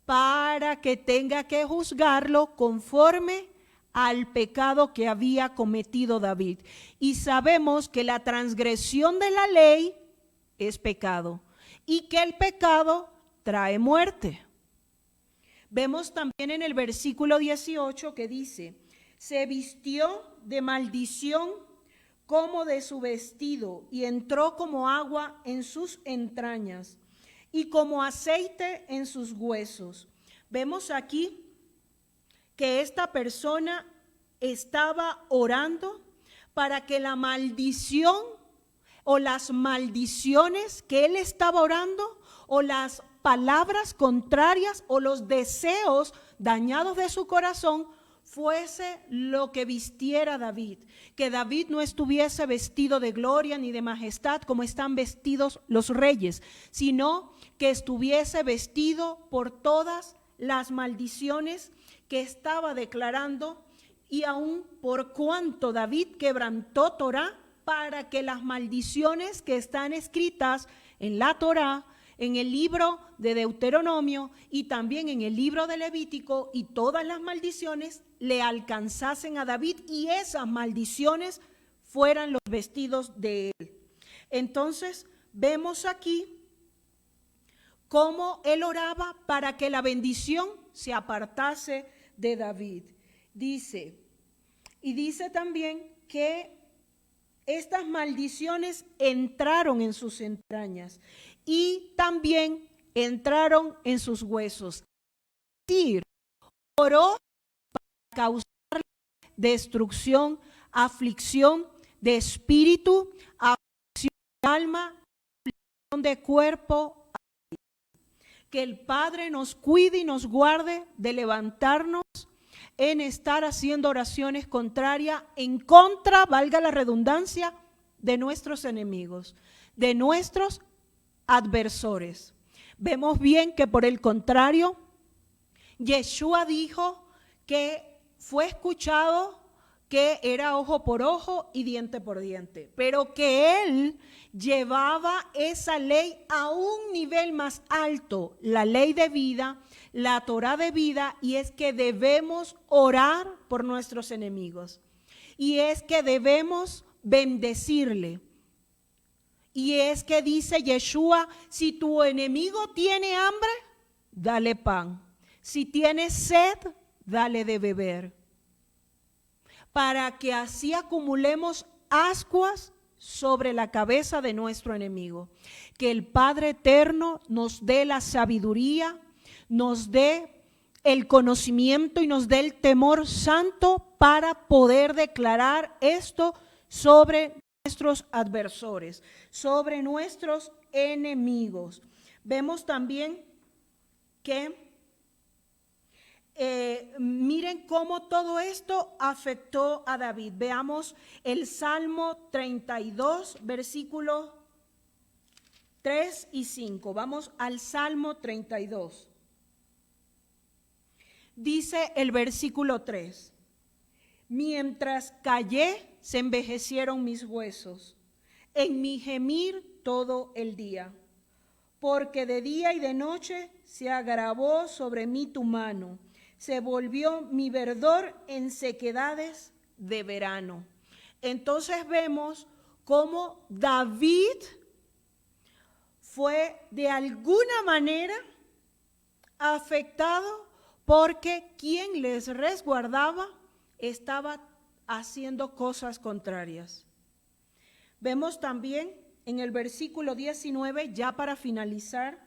para que tenga que juzgarlo conforme al pecado que había cometido David. Y sabemos que la transgresión de la ley es pecado y que el pecado trae muerte. Vemos también en el versículo 18 que dice: se vistió de maldición como de su vestido y entró como agua en sus entrañas y como aceite en sus huesos. Vemos aquí que esta persona estaba orando para que la maldición o las maldiciones que él estaba orando o las palabras contrarias o los deseos dañados de su corazón fuese lo que vistiera David, que David no estuviese vestido de gloria ni de majestad como están vestidos los reyes, sino que estuviese vestido por todas las maldiciones que estaba declarando, y aún por cuanto David quebrantó Torá para que las maldiciones que están escritas en la Torá, en el libro de Deuteronomio y también en el libro de Levítico, y todas las maldiciones le alcanzasen a David y esas maldiciones fueran los vestidos de él. Entonces vemos aquí cómo él oraba para que la bendición se apartase de David. Dice también que estas maldiciones entraron en sus entrañas y también entraron en sus huesos. Es decir, oró para causar destrucción, aflicción de espíritu, aflicción de alma, aflicción de cuerpo. Que el Padre nos cuide y nos guarde de levantarnos en estar haciendo oraciones contrarias en contra, valga la redundancia, de nuestros enemigos, de nuestros adversores. Vemos bien que por el contrario, Yeshua dijo que fue escuchado que era ojo por ojo y diente por diente, pero que él llevaba esa ley a un nivel más alto, la ley de vida, la Torá de vida, y es que debemos orar por nuestros enemigos, y es que debemos bendecirle, y es que dice Yeshua, si tu enemigo tiene hambre, dale pan, si tiene sed, dale de beber, para que así acumulemos ascuas sobre la cabeza de nuestro enemigo. Que el Padre Eterno nos dé la sabiduría, nos dé el conocimiento y nos dé el temor santo para poder declarar esto sobre nuestros adversores, sobre nuestros enemigos. Vemos también que miren cómo todo esto afectó a David. Veamos el Salmo 32, versículos 3 y 5. Vamos al Salmo 32. Dice el versículo 3: mientras callé, se envejecieron mis huesos, en mi gemir todo el día, porque de día y de noche se agravó sobre mí tu mano. Se volvió mi verdor en sequedades de verano. Entonces vemos cómo David fue de alguna manera afectado porque quien les resguardaba estaba haciendo cosas contrarias. Vemos también en el versículo 19, ya para finalizar,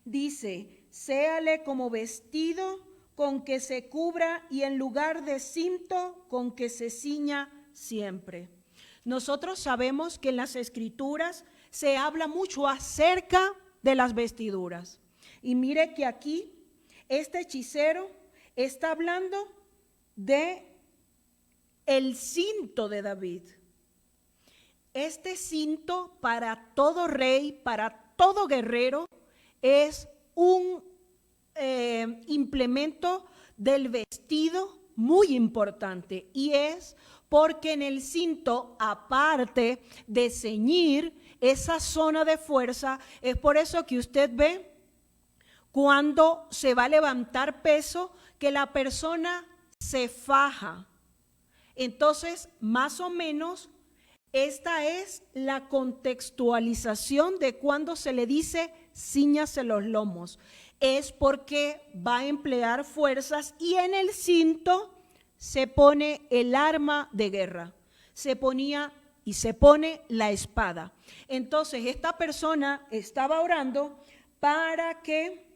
dice: séale como vestido con que se cubra y en lugar de cinto con que se ciña siempre. Nosotros sabemos que en las Escrituras se habla mucho acerca de las vestiduras. Y mire que aquí este hechicero está hablando de el cinto de David. Este cinto para todo rey, para todo guerrero, es un implemento del vestido muy importante, y es porque en el cinto, aparte de ceñir esa zona de fuerza, es por eso que usted ve cuando se va a levantar peso que la persona se faja. Entonces, más o menos, esta es la contextualización de cuando se le dice cíñase los lomos. Es porque va a emplear fuerzas y en el cinto se pone el arma de guerra. Se ponía y se pone la espada. Entonces, esta persona estaba orando para que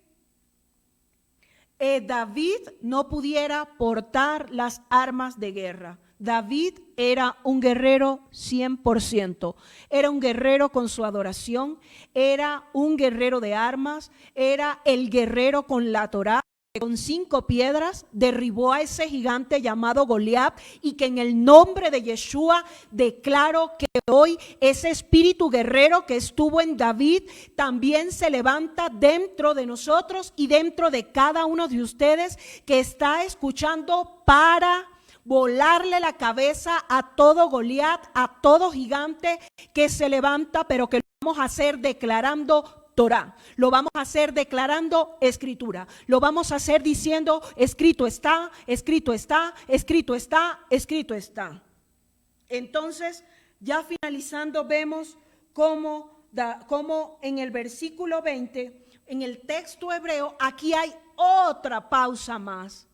David no pudiera portar las armas de guerra. David era un guerrero 100%, era un guerrero con su adoración, era un guerrero de armas, era el guerrero con la Torá, que con 5 piedras derribó a ese gigante llamado Goliat, y que en el nombre de Yeshua declaro que hoy ese espíritu guerrero que estuvo en David también se levanta dentro de nosotros y dentro de cada uno de ustedes que está escuchando, para volarle la cabeza a todo Goliat, a todo gigante que se levanta, pero que lo vamos a hacer declarando Torah, lo vamos a hacer declarando escritura, lo vamos a hacer diciendo escrito está, escrito está, escrito está, escrito está. Entonces, ya finalizando, vemos cómo en el versículo 20, en el texto hebreo, aquí hay otra pausa más.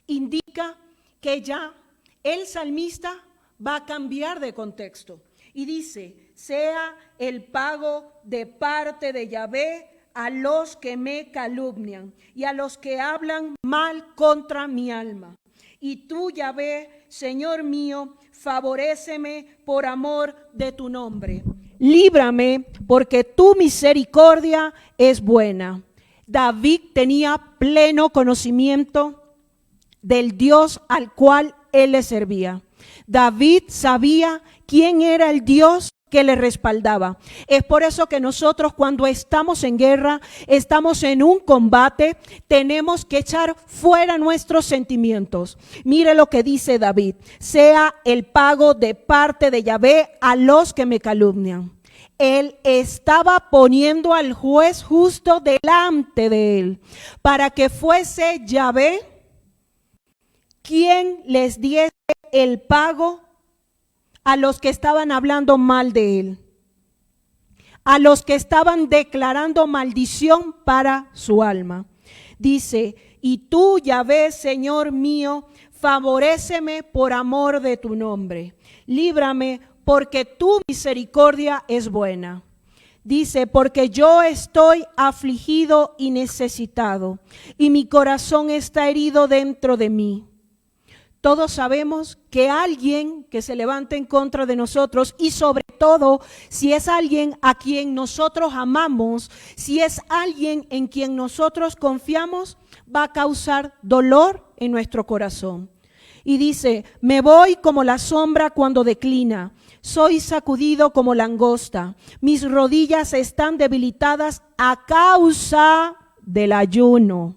Indica que ya el salmista va a cambiar de contexto y dice: sea el pago de parte de Yahvé a los que me calumnian y a los que hablan mal contra mi alma. Y tú, Yahvé, Señor mío, favoréceme por amor de tu nombre. Líbrame, porque tu misericordia es buena. David tenía pleno conocimiento del Dios al cual él le servía. David sabía quién era el Dios que le respaldaba. Es por eso que nosotros, cuando estamos en guerra, estamos en un combate, tenemos que echar fuera nuestros sentimientos. Mire lo que dice David: sea el pago de parte de Yahvé a los que me calumnian. Él estaba poniendo al juez justo delante de él, para que fuese Yahvé quien les diese el pago a los que estaban hablando mal de él, a los que estaban declarando maldición para su alma. Dice: y tú, Yahvé, Señor mío, favoréceme por amor de tu nombre. Líbrame, porque tu misericordia es buena. Dice: porque yo estoy afligido y necesitado, y mi corazón está herido dentro de mí. Todos sabemos que alguien que se levante en contra de nosotros, y sobre todo si es alguien a quien nosotros amamos, si es alguien en quien nosotros confiamos, va a causar dolor en nuestro corazón. Y dice: me voy como la sombra cuando declina, soy sacudido como langosta, mis rodillas están debilitadas a causa del ayuno,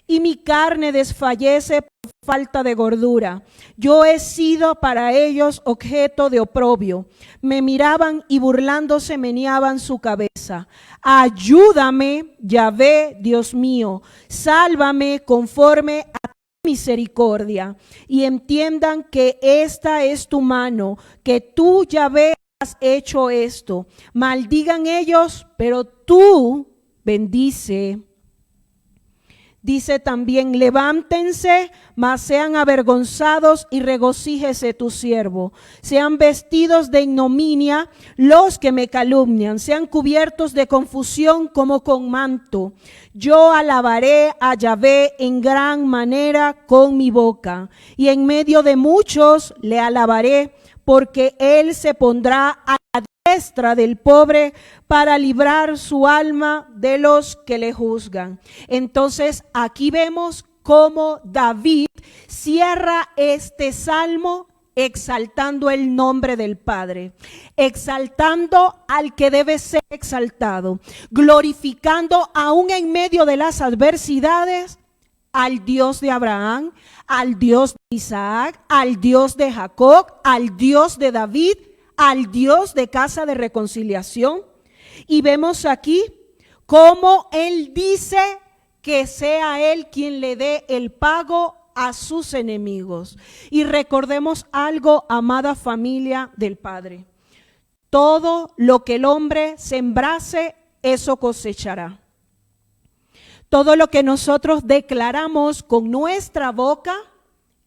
y mi carne desfallece por falta de gordura. Yo he sido para ellos objeto de oprobio. Me miraban y burlándose meneaban su cabeza. Ayúdame, Yahvé, Dios mío, sálvame conforme a tu misericordia, y entiendan que esta es tu mano, que tú, Yahvé, has hecho esto. Maldigan ellos, pero tú bendice. Dice también: levántense, mas sean avergonzados y regocíjese tu siervo. Sean vestidos de ignominia los que me calumnian, sean cubiertos de confusión como con manto. Yo alabaré a Yahvé en gran manera con mi boca, y en medio de muchos le alabaré, porque él se pondrá a la diestra del pobre para librar su alma de los que le juzgan. Entonces aquí vemos cómo David cierra este salmo exaltando el nombre del Padre, exaltando al que debe ser exaltado, glorificando aún en medio de las adversidades al Dios de Abraham, al Dios de Isaac, al Dios de Jacob, al Dios de David, al Dios de casa de reconciliación. Y vemos aquí cómo él dice que sea él quien le dé el pago a sus enemigos. Y recordemos algo, amada familia del Padre: todo lo que el hombre sembrase, eso cosechará. Todo lo que nosotros declaramos con nuestra boca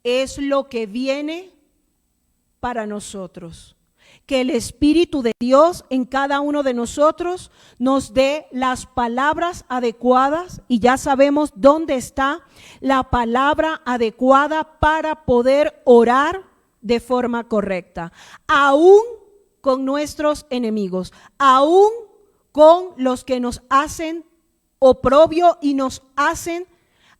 es lo que viene para nosotros. Que el Espíritu de Dios en cada uno de nosotros nos dé las palabras adecuadas, y ya sabemos dónde está la palabra adecuada para poder orar de forma correcta, aún con nuestros enemigos, aún con los que nos hacen oprobio y nos hacen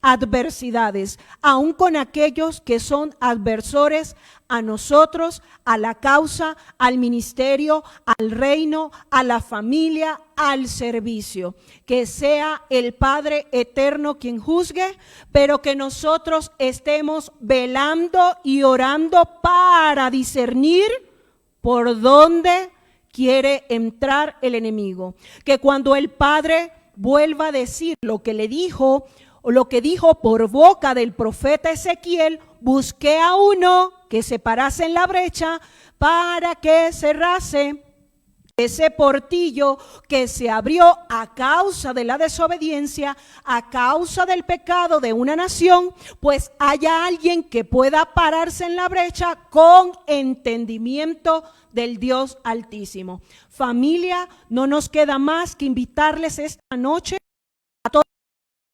adversidades, aún con aquellos que son adversores a nosotros, a la causa, al ministerio, al reino, a la familia, al servicio. Que sea el Padre eterno quien juzgue, pero que nosotros estemos velando y orando para discernir por dónde quiere entrar el enemigo. Que cuando el Padre vuelva a decir lo que le dijo, o lo que dijo por boca del profeta Ezequiel, busqué a uno que se parase en la brecha para que cerrase ese portillo que se abrió a causa de la desobediencia, a causa del pecado de una nación, pues haya alguien que pueda pararse en la brecha con entendimiento del Dios Altísimo. Familia, no nos queda más que invitarles esta noche a todos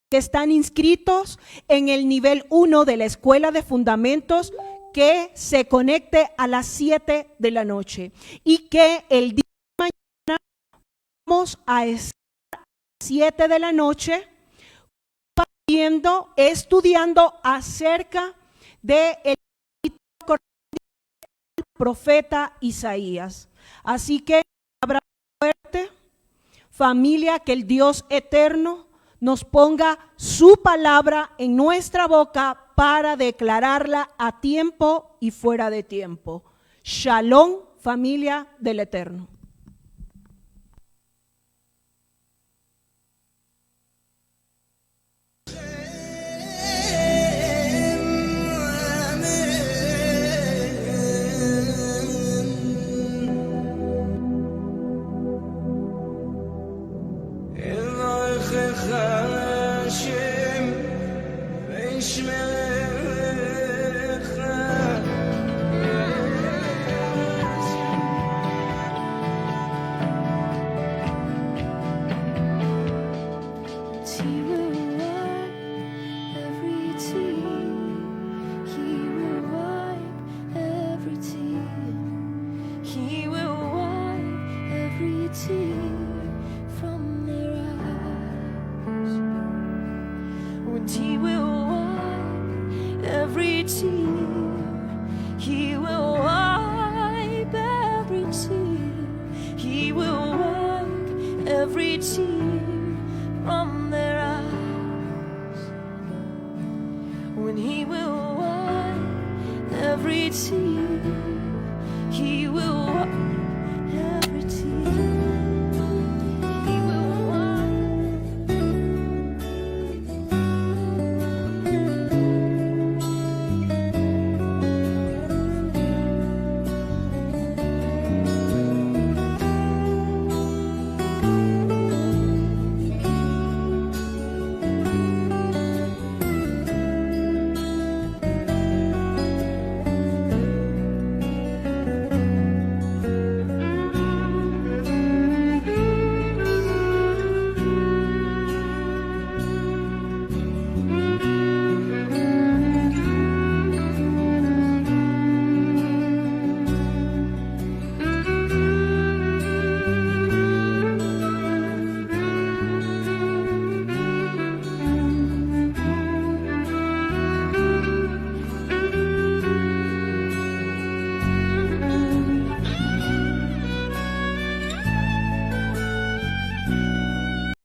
que están inscritos en el nivel 1 de la Escuela de Fundamentos, que se conecte a las 7 de la noche y que el día de mañana vamos a estar a las 7 de la noche estudiando acerca del profeta Isaías. Así que abrazo fuerte, familia, que el Dios eterno nos ponga su palabra en nuestra boca para declararla a tiempo y fuera de tiempo. Shalom, familia del Eterno. When he will wipe every tear.